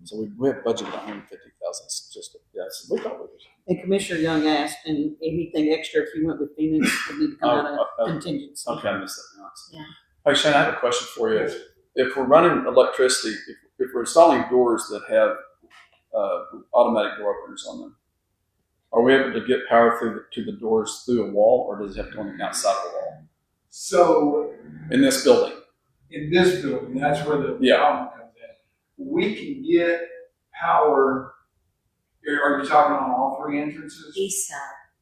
So we have budgeted $150,000. Just yes, we thought we was. And Commissioner Young asked, and anything extra if you went with Phoenix would need to come out of contingency. Okay, I missed that now. Yeah. Hey Shane, I have a question for you. If we're running electricity, if we're installing doors that have automatic door openers on them, are we able to get power to the doors through a wall, or does it have to go on the outside of the wall? So In this building? in this building, that's where the Yeah. problem comes in. We can get power, are you talking on all 3 entrances? East side.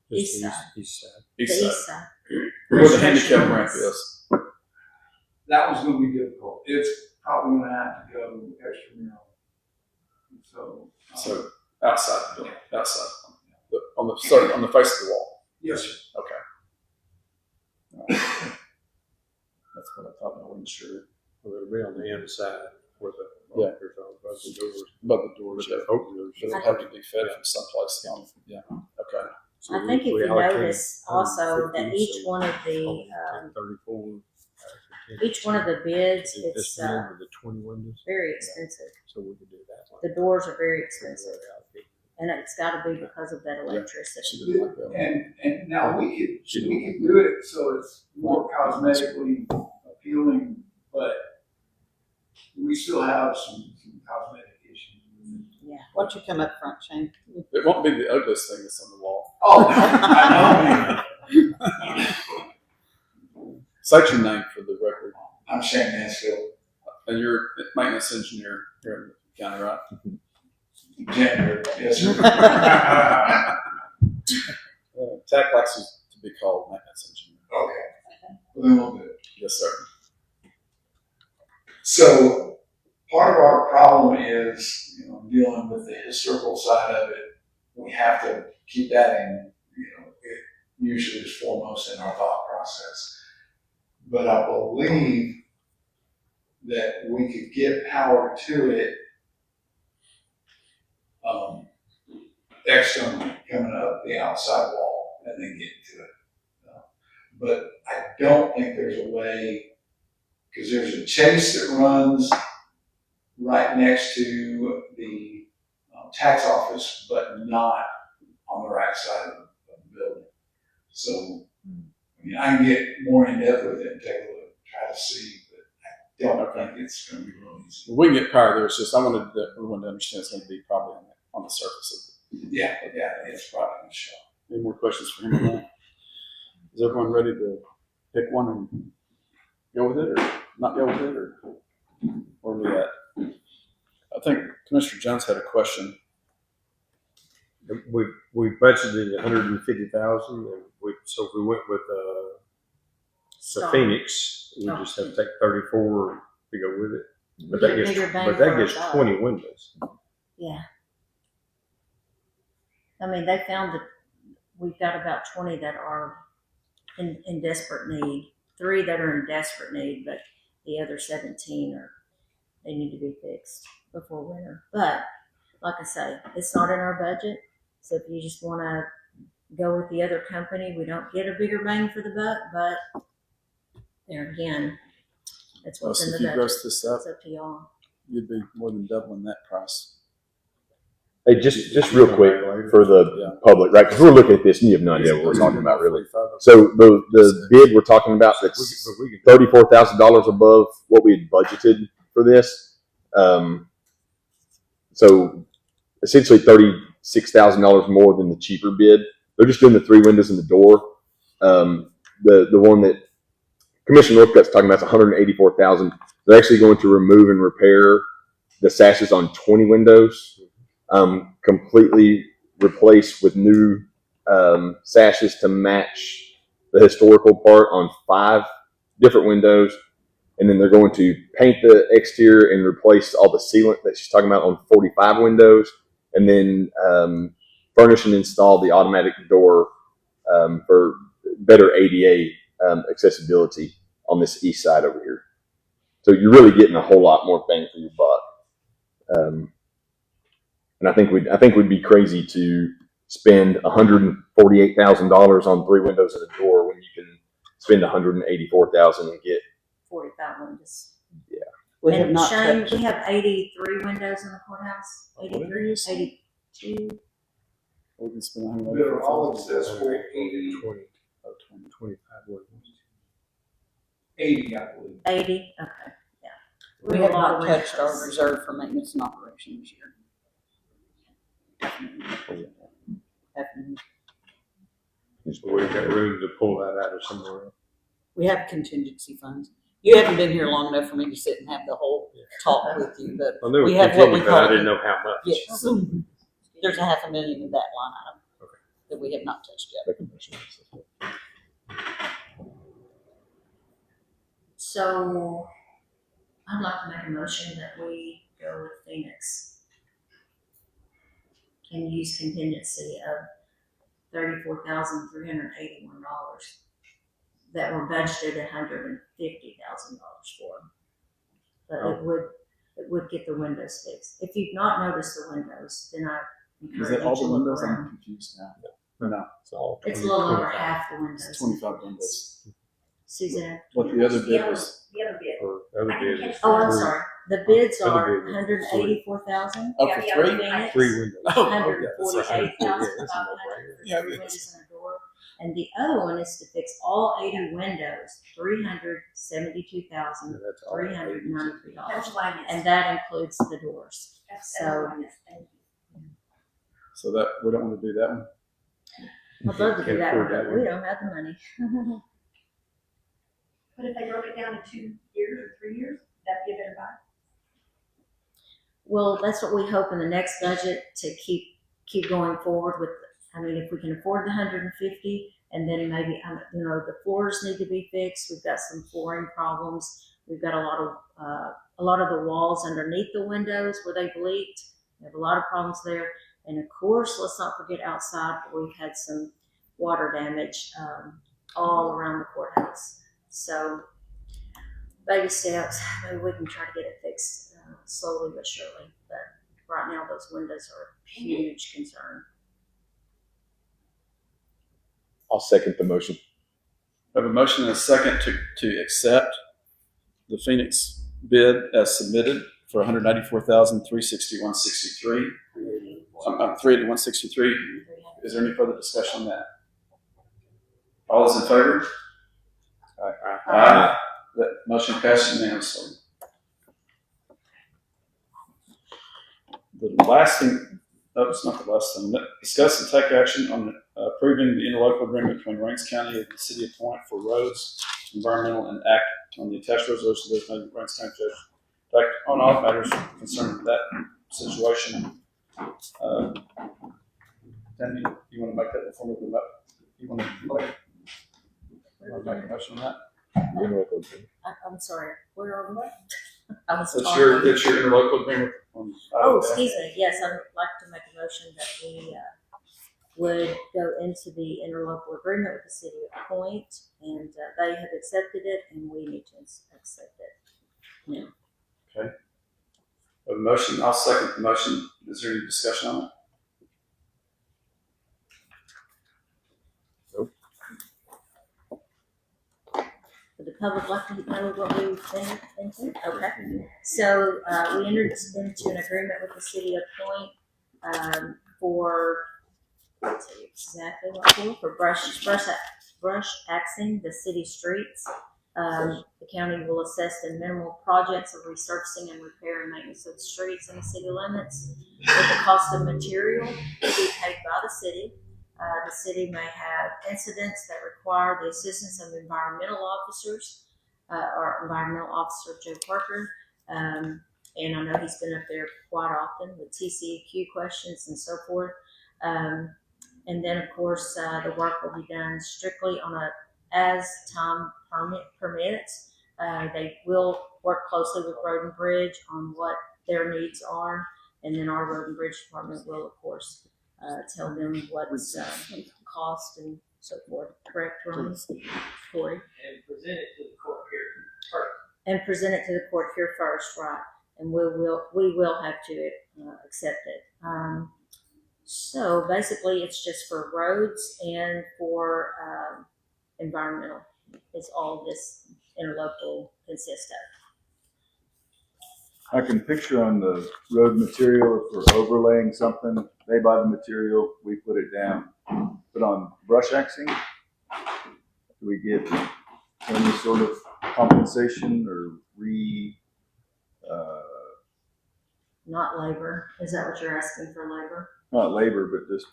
East side. East side. The East east side. side. Where the handicap ramp is. That was gonna be difficult. It's probably gonna have to go extra narrow. So, Outside the building, outside. On the face of the wall. yes, sir. Okay. All right. That's what I thought, but I wasn't sure. Well, it'll be on the inside where the Yeah. lockers are above the doors. Above the doors, But the open doors. but it'll have to be fed from someplace. Yeah. Okay. So I think if we you allocated notice also that 150, each so one of the 34. each one of the bids, This it's one with the 20 windows, very expensive. so we could do that. The doors are very expensive, and it's got to be because of that electricity. She didn't like that one. And now we could do it so it's more cosmetically appealing, but we still have some cosmetic issues with it. Why don't you come up front, Shane? It won't be the ugliest thing that's on the wall. Oh, I know. Cite your name for the record. I'm Shane Mansfield, And you're a maintenance engineer here in the county, right? janitor. Yes, sir. TAC likes to be called maintenance engineer. Okay. Well, then we'll do it. Yes, sir. So part of our problem is, dealing with the historical side of it. We have to keep that in, it usually is foremost in our thought process. But I believe that we could get power to it, externally coming up the outside wall and then getting to it. But I don't think there's a way, because there's a chase that runs right next to the tax office, but not on the right side of the building. So, I can get more in depth with it and take a look, try to see, but I don't think it's going to be real easy. We can get power there. It's just I wanted everyone to understand it's going to be probably on the surface of it. Yeah, it's probably going to show. Any more questions for him on that? Is everyone ready to pick one and go with it, or not go with it, or where are we at? I think Commissioner Jones had a question. We budgeted 150,000, and so if we went with the Stop. Phoenix, we just have to take 34 to go with it. But Get that gets bigger bang but for that our gets buck. 20 windows. Yeah. I mean, they found that we've got about 20 that are in desperate need, 3 that are in desperate need, but the other 17 they need to be fixed before winter. But like I say, it's not in our budget. So if you just want to go with the other company, we don't get a bigger bang for the buck, but there again, that's Well, what's so in if the you budget. gross this up, It's up to y'all. you'd be more than doubling that price. Hey, just real quick for the public, right? Because we're looking at this and you have no idea what we're talking about, really. So the bid we're talking about that's $34,000 above what we had budgeted for this. So essentially $36,000 more than the cheaper bid. They're just doing the 3 windows in the door. The one that Commissioner Northcutt's talking about is $184,000. They're actually going to remove and repair the sashes on 20 windows. Completely replaced with new sashes to match the historical part on 5 different windows. And then they're going to paint the exterior and replace all the sealant that she's talking about on 45 windows. And then furnish and install the automatic door for better ADA accessibility on this east side over here. So you're really getting a whole lot more bang for your buck. And I think we'd be crazy to spend $148,000 on 3 windows and a door when you can spend $184,000 and get 45 windows. We have And not Shane, touched. we have 83 windows in the courthouse. Whatever 83, it is. 82, We can spend They're all accessible, 20, 25 windows. 80, I believe. 80. Okay, yeah. We have have a lot not of touched our windows. reserve for maintenance and operation this year. Definitely. So we've got room to pull that out of somewhere else. We have contingency funds. You haven't been here long enough for me to sit and have the whole talk with you, but I knew we it have what we continued, but I call. didn't know how much. Yes. There's $500,000 in that line item that we have not touched yet. So I'd like to make a motion that we go with Phoenix and use contingency of $34,381 that were budgeted $150,000 for. But it would get the windows fixed. If you've not noticed the windows, then I Is encourage that all you to the look windows? I'm around. confused now. No, It's all It's a little over 25 half the it's windows. 25 windows. Suzanne? What the other bid was? The other bid. for other bids. Oh, I'm sorry. The bids Other are bid was 184,000. Oh, Yeah, for the 3? other bid. 3 windows. Oh, $148,500 Yeah, for 3 it is. windows and a door. And the other one is to fix all 80 windows, $372,393. That's what I missed. And that includes the doors. That's So- what I missed. Thank you. So that, we don't want to do that one. I'd love to do Can't that one, afford that but we don't have the money. But if they broke it down in 2 years or 3 years, that'd be a better buy. Well, that's what we hope in the next budget to keep going forward with. I mean, if we can afford the 150, and then maybe the floors need to be fixed. We've got some flooring problems. We've got a lot of the walls underneath the windows where they've leaked. We have a lot of problems there, and of course, let's not forget outside. We've had some water damage all around the courthouse. So, baby steps. Maybe we can try to get it fixed slowly but surely. But right now, those windows are a huge concern. I'll second the motion. We have a motion and a second to accept the Phoenix bid as submitted for $194,361.63. $381.63. Is there any further discussion on that? All those in favor? Aye. That motion passes unanimously. The last thing, it's not the last thing. Discuss and take action on approving the interlocal agreement between Rankin County and the City of Point for roads, environmental, and act on the attached resolution designating Rankin County Judge to act on all matters concerning that situation. Danny, you want to make that before we move up? You want to make a motion on that? I'm sorry. Where are we? I was It's talking. your interlocal agreement. Oh, excuse me. Yes, I'd like to make a motion that we would go into the interlocal agreement with the City of Point, and they have accepted it, and we need to accept it. Yeah. A motion. I'll second the motion. Is there any discussion on it? Would the public like to know what we entered into? Okay. So we entered into an agreement with the City of Point for, let's see exactly what for brush axing the city streets. The county will assist in minimal projects of resurfacing and repair and maintenance of the streets in the city limits, with the cost of material to be paid by the city. The city may have incidents that require the assistance of environmental officers, or environmental officer Joe Parker. And I know he's been up there quite often with TCEQ questions and so forth. And then, of course, the work will be done strictly on a as time permits. They will work closely with Road and Bridge on what their needs are, and then our Road and Bridge Department will, of course, tell them what's cost and so forth. Correct, Ron? Corey? And present it to the court here first. And present it to the court here first, right? And we will have to accept it. So basically, it's just for roads and for environmental. Is all this interlocal consists of. I can picture on the road material, if we're overlaying something, they buy the material, we put it down. But on brush axing, do we get any sort of compensation or Not labor. Is that what you're asking for, labor? not labor, but just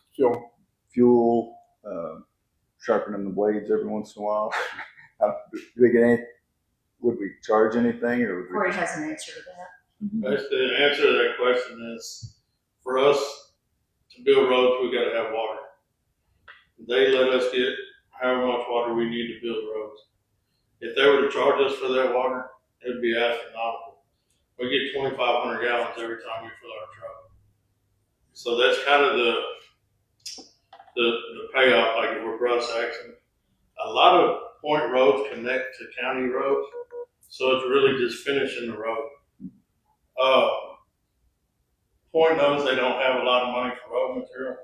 fuel, sharpening the blades every once in a while? Do we get any, would we charge anything, or would we? Corey has an answer to that. Basically, the answer to that question is, for us to build roads, we gotta have water. They let us get however much water we need to build roads. If they were to charge us for that water, it'd be astronomical. We get 2,500 gallons every time we fill our truck. So that's kind of the payoff, like if we're brush axing. A lot of point roads connect to county roads, so it's really just finishing the road. Point knows they don't have a lot of money for road material,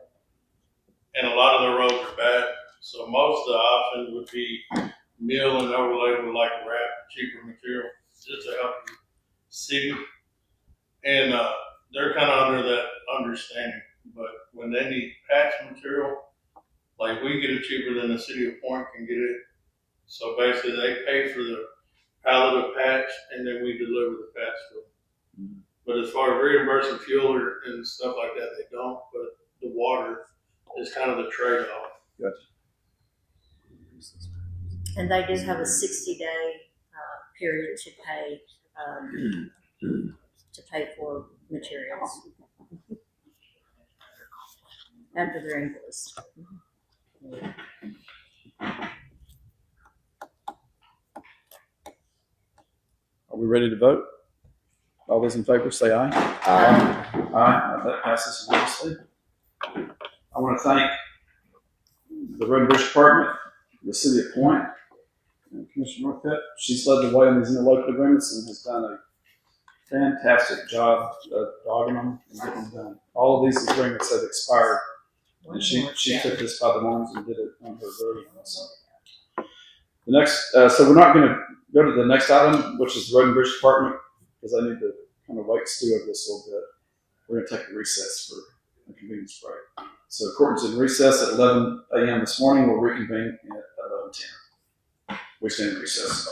and a lot of the roads are bad. So most of the options would be mill and overlay with like a wrap, cheaper material, just to help the city. And they're kind of under that understanding. But when they need patch material, like we get it cheaper than the City of Point can get it. So basically, they pay for the pallet of patch, and then we deliver the patch to them. But as far as reimbursing fuel and stuff like that, they don't. But the water is kind of the trade-off. And they do have a 60-day period to pay for materials after they're invoiced. Are we ready to vote? All those in favor say aye. Aye. That passes unanimously. I want to thank the Road and Bridge Department, the City of Point, and Commissioner Northcutt. She's led the way on these interlocal agreements and has done a fantastic job of dogging them and getting them done. All of these agreements have expired, and she took this by the horns and did it on her very awesome. The next, so we're not going to go to the next item, which is the Road and Bridge Department, because I need to kind of wait stew over this a little bit. We're going to take a recess for a convenience break. So court is in recess at 11 a.m. this morning. We'll reconvene at 11:10. We stand in recess.